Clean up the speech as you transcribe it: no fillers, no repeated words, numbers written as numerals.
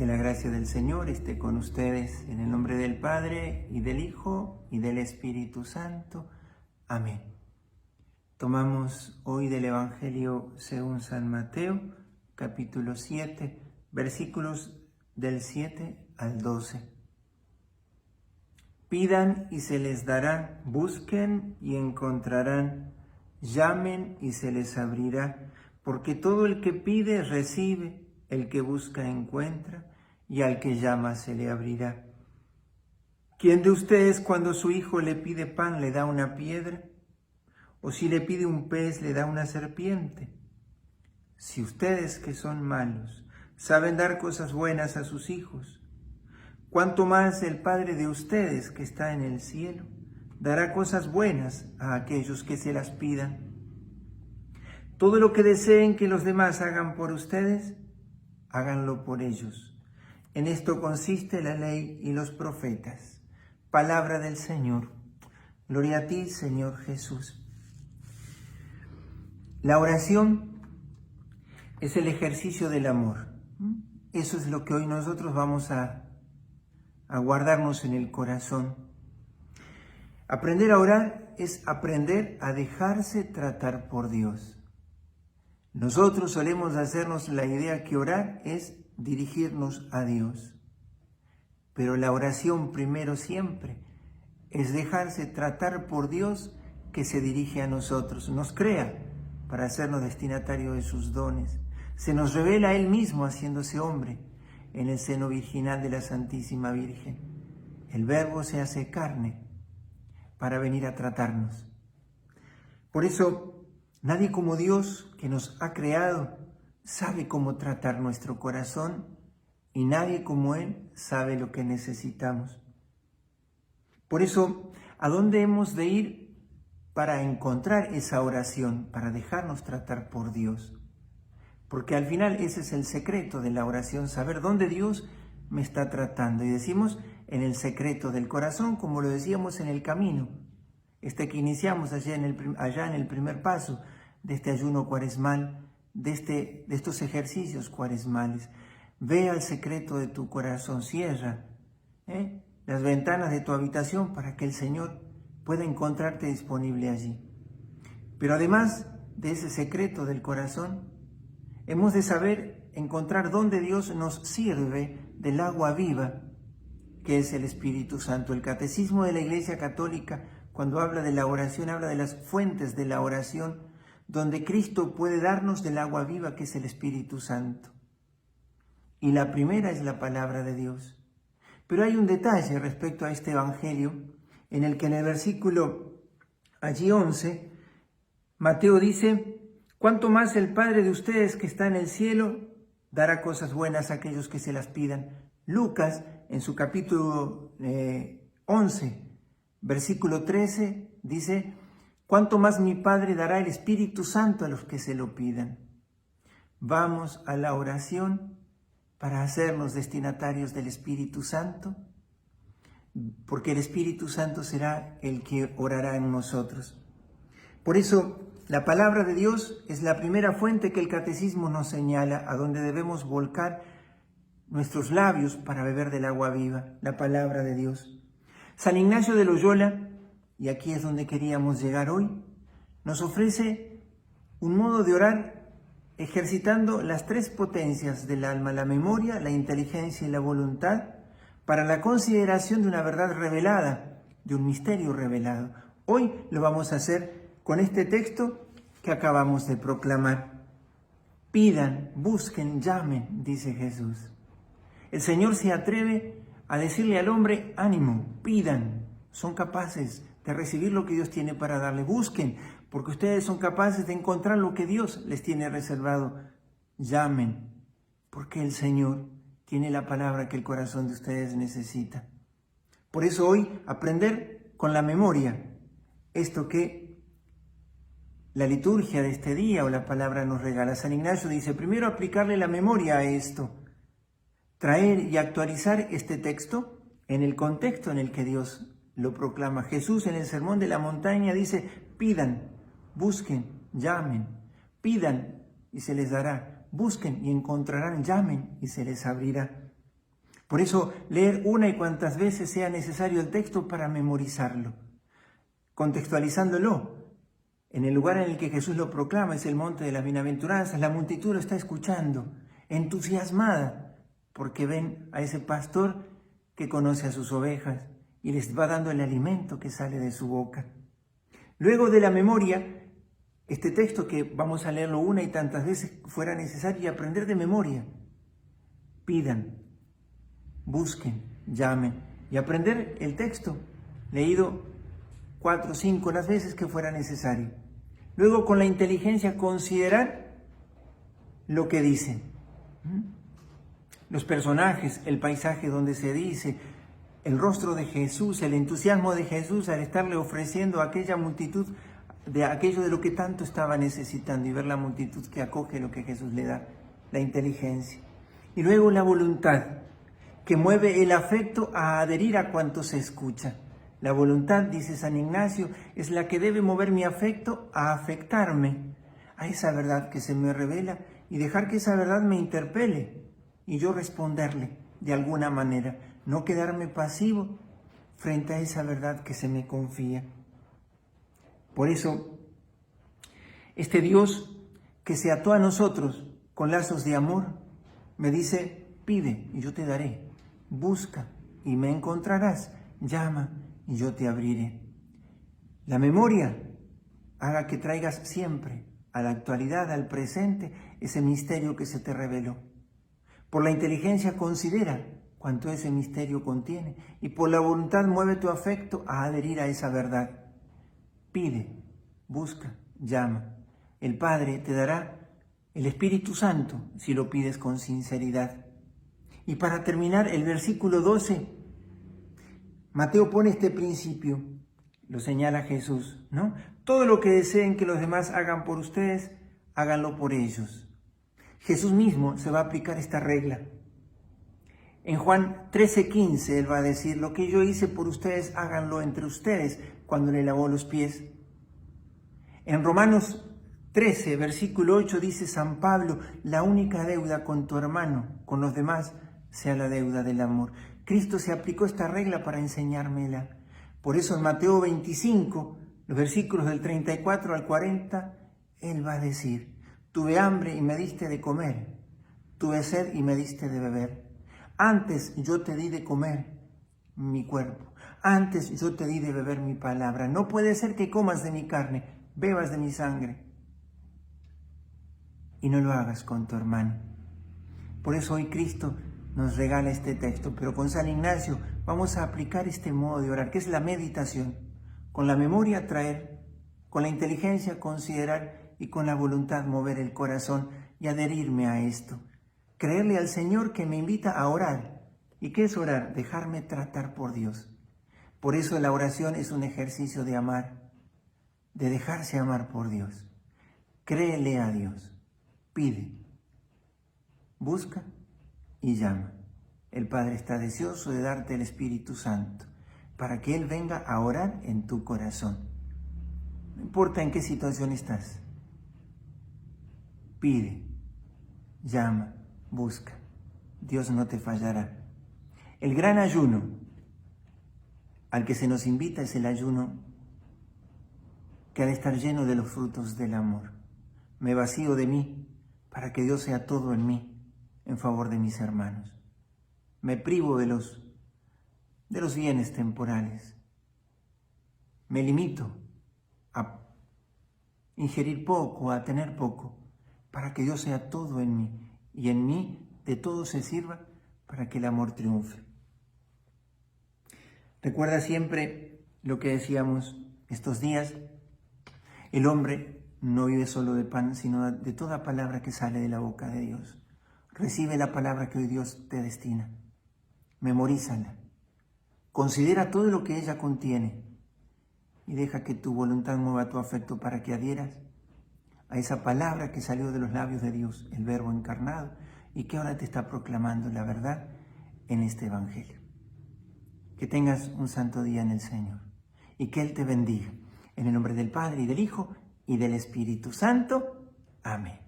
Que la gracia del Señor esté con ustedes, en el nombre del Padre, y del Hijo, y del Espíritu Santo. Amén. Tomamos hoy del Evangelio según San Mateo, capítulo 7, versículos del 7 al 12. Pidan y se les dará, busquen y encontrarán, llamen y se les abrirá, porque todo el que pide recibe, el que busca encuentra, y al que llama se le abrirá. ¿Quién de ustedes cuando su hijo le pide pan le da una piedra? ¿O si le pide un pez le da una serpiente? Si ustedes que son malos saben dar cosas buenas a sus hijos, ¿cuánto más el Padre de ustedes que está en el cielo dará cosas buenas a aquellos que se las pidan? Todo lo que deseen que los demás hagan por ustedes, háganlo por ellos. En esto consiste la ley y los profetas. Palabra del Señor. Gloria a ti, Señor Jesús. La oración es el ejercicio del amor. Eso es lo que hoy nosotros vamos a guardarnos en el corazón. Aprender a orar es aprender a dejarse tratar por Dios. Nosotros solemos hacernos la idea que orar es dirigirnos a Dios. Pero la oración primero siempre es dejarse tratar por Dios, que se dirige a nosotros, nos crea para hacernos destinatarios de sus dones. Se nos revela a Él mismo haciéndose hombre en el seno virginal de la Santísima Virgen. El Verbo se hace carne para venir a tratarnos. Por eso, nadie como Dios, que nos ha creado, sabe cómo tratar nuestro corazón, y nadie como Él sabe lo que necesitamos. Por eso, ¿a dónde hemos de ir para encontrar esa oración, para dejarnos tratar por Dios? Porque al final ese es el secreto de la oración, saber dónde Dios me está tratando. Y decimos en el secreto del corazón, como lo decíamos en el camino, que iniciamos allá en el primer paso de este ayuno cuaresmal, de estos ejercicios cuaresmales. Ve al secreto de tu corazón, cierra las ventanas de tu habitación para que el Señor pueda encontrarte disponible allí. Pero además de ese secreto del corazón, hemos de saber encontrar dónde Dios nos sirve del agua viva, que es el Espíritu Santo. El Catecismo de la Iglesia Católica, cuando habla de la oración, habla de las fuentes de la oración, donde Cristo puede darnos del agua viva, que es el Espíritu Santo. Y la primera es la palabra de Dios. Pero hay un detalle respecto a este Evangelio, en el que en el versículo allí 11, Mateo dice: «Cuánto más el Padre de ustedes que está en el cielo dará cosas buenas a aquellos que se las pidan». Lucas, en su capítulo 11, versículo 13, dice: «Cuánto más mi Padre dará el Espíritu Santo a los que se lo pidan». Vamos a la oración para hacernos destinatarios del Espíritu Santo, porque el Espíritu Santo será el que orará en nosotros. Por eso, la palabra de Dios es la primera fuente que el Catecismo nos señala, a donde debemos volcar nuestros labios para beber del agua viva, la palabra de Dios. San Ignacio de Loyola, y aquí es donde queríamos llegar hoy, nos ofrece un modo de orar ejercitando las tres potencias del alma: la memoria, la inteligencia y la voluntad, para la consideración de una verdad revelada, de un misterio revelado. Hoy lo vamos a hacer con este texto que acabamos de proclamar. Pidan, busquen, llamen, dice Jesús. El Señor se atreve a decirle al hombre: ánimo, pidan, son capaces de recibir lo que Dios tiene para darle. Busquen, porque ustedes son capaces de encontrar lo que Dios les tiene reservado. Llamen, porque el Señor tiene la palabra que el corazón de ustedes necesita. Por eso hoy aprender con la memoria esto que la liturgia de este día o la palabra nos regala. San Ignacio dice: primero aplicarle la memoria a esto, traer y actualizar este texto en el contexto en el que Dios lo proclama. Jesús en el Sermón de la Montaña dice: pidan, busquen, llamen, pidan y se les dará, busquen y encontrarán, llamen y se les abrirá. Por eso leer una y cuantas veces sea necesario el texto para memorizarlo, contextualizándolo. En el lugar en el que Jesús lo proclama, es el monte de las bienaventuranzas, la multitud lo está escuchando, entusiasmada, porque ven a ese pastor que conoce a sus ovejas y les va dando el alimento que sale de su boca. Luego de la memoria, este texto que vamos a leerlo una y tantas veces fuera necesario y aprender de memoria. Pidan, busquen, llamen y aprender el texto leído 4 o 5 las veces que fuera necesario. Luego, con la inteligencia, considerar lo que dicen. Los personajes, el paisaje donde se dice, el rostro de Jesús, el entusiasmo de Jesús al estarle ofreciendo a aquella multitud de aquello de lo que tanto estaba necesitando, y ver la multitud que acoge lo que Jesús le da, la inteligencia. Y luego la voluntad, que mueve el afecto a adherir a cuanto se escucha. La voluntad, dice San Ignacio, es la que debe mover mi afecto a afectarme a esa verdad que se me revela y dejar que esa verdad me interpele y yo responderle de alguna manera, no quedarme pasivo frente a esa verdad que se me confía. Por eso, este Dios que se ató a nosotros con lazos de amor, me dice, pide y yo te daré, busca y me encontrarás, llama y yo te abriré. La memoria haga que traigas siempre a la actualidad, al presente, ese misterio que se te reveló. Por la inteligencia considera cuanto ese misterio contiene y por la voluntad mueve tu afecto a adherir a esa verdad. Pide, busca, llama. El Padre te dará el Espíritu Santo si lo pides con sinceridad. Y para terminar, el versículo 12, Mateo pone este principio, lo señala Jesús, ¿no? Todo lo que deseen que los demás hagan por ustedes, háganlo por ellos. Jesús mismo se va a aplicar esta regla. En Juan 13:15 Él va a decir, lo que yo hice por ustedes, háganlo entre ustedes, cuando le lavó los pies. En Romanos 13, versículo 8 dice San Pablo, la única deuda con tu hermano, con los demás, sea la deuda del amor. Cristo se aplicó esta regla para enseñármela. Por eso en Mateo 25, los versículos del 34 al 40, Él va a decir, tuve hambre y me diste de comer, tuve sed y me diste de beber. Antes yo te di de comer mi cuerpo, antes yo te di de beber mi palabra. No puede ser que comas de mi carne, bebas de mi sangre y no lo hagas con tu hermano. Por eso hoy Cristo nos regala este texto, pero con San Ignacio vamos a aplicar este modo de orar, que es la meditación. Con la memoria traer, con la inteligencia considerar y con la voluntad mover el corazón y adherirme a esto. Creerle al Señor que me invita a orar. ¿Y qué es orar? Dejarme tratar por Dios. Por eso la oración es un ejercicio de amar, de dejarse amar por Dios. Créele a Dios, pide, busca y llama. El Padre está deseoso de darte el Espíritu Santo para que Él venga a orar en tu corazón. No importa en qué situación estás. Pide, llama, busca. Dios no te fallará. El gran ayuno al que se nos invita es el ayuno que ha de estar lleno de los frutos del amor. Me vacío de mí para que Dios sea todo en mí en favor de mis hermanos. Me privo de los bienes temporales. Me limito a ingerir poco, a tener poco, para que Dios sea todo en mí y en mí de todo se sirva para que el amor triunfe. Recuerda siempre lo que decíamos estos días, el hombre no vive solo de pan, sino de toda palabra que sale de la boca de Dios. Recibe la palabra que hoy Dios te destina. Memorízala. Considera todo lo que ella contiene y deja que tu voluntad mueva tu afecto para que adhieras a esa palabra que salió de los labios de Dios, el Verbo encarnado, y que ahora te está proclamando la verdad en este Evangelio. Que tengas un santo día en el Señor y que Él te bendiga. En el nombre del Padre y del Hijo y del Espíritu Santo. Amén.